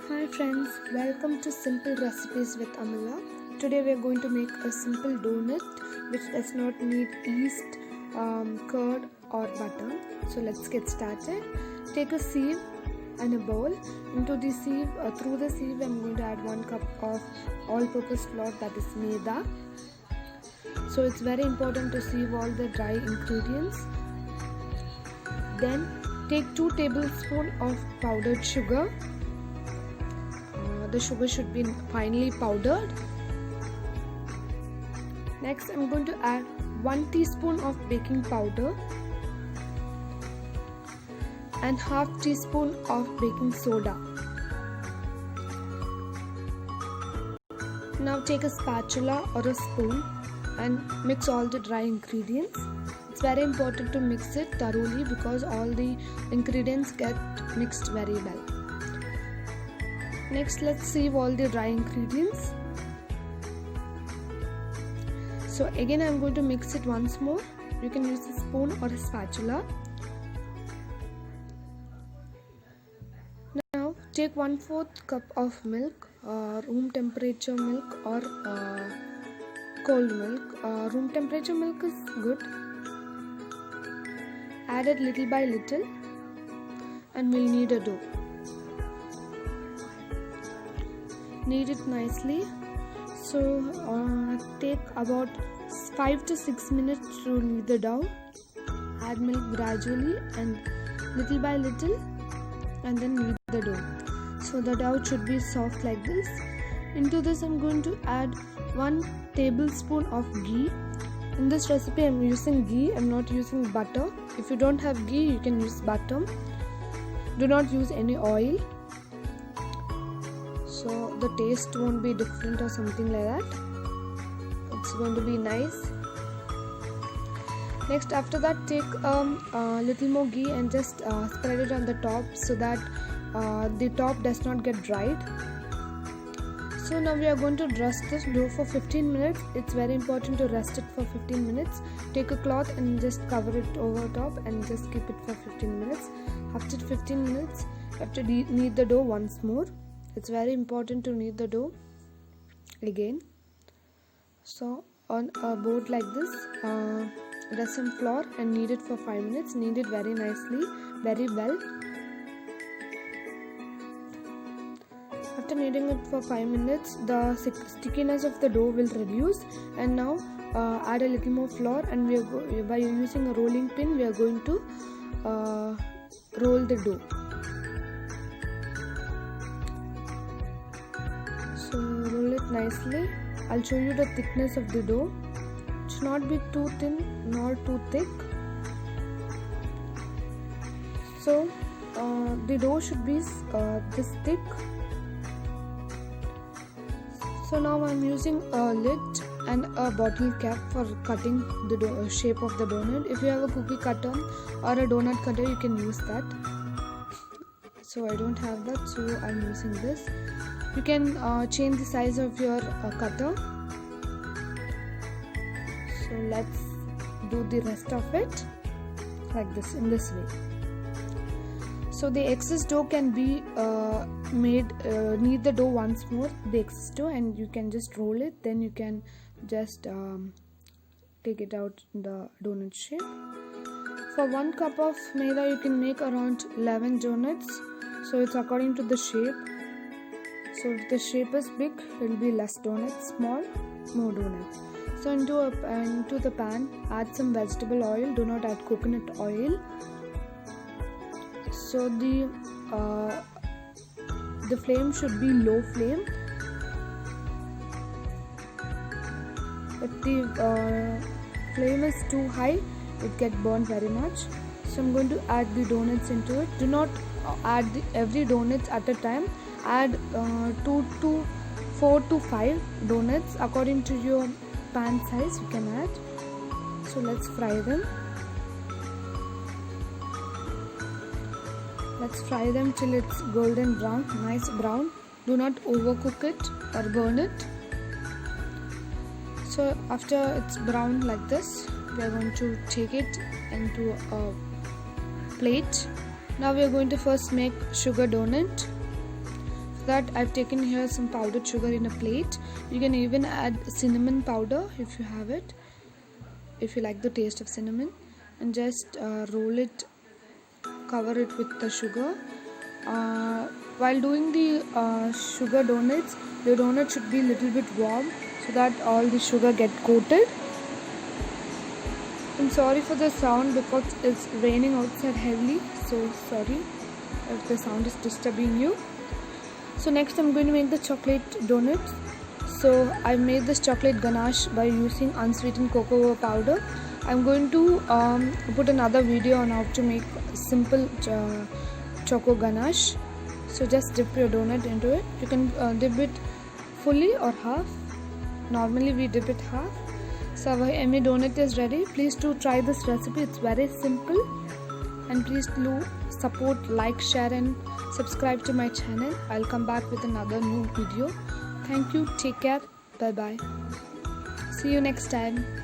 Hi friends, welcome to Simple Recipes with Amala. Today we are going to make a simple donut which does not need yeast, curd or butter. So let's get started. Take a sieve and a bowl. Into the sieve, through the sieve I'm going to add 1 cup of all-purpose flour, that is maida. So it's very important to sieve all the dry ingredients. Then take 2 tablespoons of powdered sugar. The sugar should be finely powdered. Next I'm going to add 1 teaspoon of baking powder and half teaspoon of baking soda. Now take a spatula or a spoon and mix all the dry ingredients. It's very important to mix it thoroughly because all the ingredients get mixed very well. Next, let's sieve all the dry ingredients. So again I'm going to mix it once more. You can use a spoon or a spatula. Now take 1/4 cup of milk, room temperature milk or cold milk. Room temperature milk is good. Add it little by little and we'll knead a dough. Knead it nicely. So take about 5 to 6 minutes to knead the dough. Add milk gradually and little by little and then knead the dough. So the dough should be soft like this. Into this I'm going to add 1 tablespoon of ghee. In this recipe I'm using ghee, I'm not using butter. If you don't have ghee you can use butter. Do not use any oil. So the taste won't be different or something like that. It's going to be nice. Next, after that, take a little more ghee and just spread it on the top so that the top does not get dried. So now we are going to rest this dough for 15 minutes. It's very important to rest it for 15 minutes. Take a cloth and just cover it over top and just keep it for 15 minutes. After 15 minutes, you have to knead the dough once more. It's very important to knead the dough again. So on a board like this, rest some flour and knead it for 5 minutes. Knead it very nicely, very well. After kneading it for 5 minutes, the stickiness of the dough will reduce. And now add a little more flour, and by using a rolling pin, we are going to roll the dough. So roll it nicely. I'll show you the thickness of the dough. It should not be too thin nor too thick. So the dough should be this thick. So now I'm using a lid and a bottle cap for cutting the shape of the donut. If you have a cookie cutter or a donut cutter, you can use that. So I don't have that, so I'm using this. You can change the size of your cutter. So let's do the rest of it like this, in this way. So the excess dough can be knead the dough once more, the excess dough, and you can just roll it. Then you can just take it out in the donut shape. For 1 cup of maida you can make around 11 donuts. So it's according to the shape. So if the shape is big, it will be less donuts, small, more donuts. So into the pan, add some vegetable oil. Do not add coconut oil. So the flame should be low flame. If the flame is too high, it gets burned very much. So I'm going to add the donuts into it. Do not add every donut at a time. Add 2 to 4 to 5 donuts according to your pan size. You can add. So let's fry them. Let's fry them till it's golden brown, nice brown. Do not overcook it or burn it. So after it's brown like this, we are going to take it into a plate. Now we are going to first make sugar donut. that I've taken here some powdered sugar in a plate. You can even add cinnamon powder if you have it, if you like the taste of cinnamon, and just roll it, cover it with the sugar. While doing the sugar donuts, the donut should be a little bit warm so that all the sugar get coated. I'm sorry for the sound because it's raining outside heavily, so sorry if the sound is disturbing you. So next I'm going to make the chocolate donuts. So I made this chocolate ganache by using unsweetened cocoa powder. I'm going to put another video on how to make simple choco ganache. So just dip your donut into it. You can dip it fully or half. Normally we dip it half. So our yummy donut is ready. Please do try this recipe. It's very simple. And please do support, like, share and subscribe to my channel. I'll come back with another new video. Thank you. Take care. Bye bye. See you next time.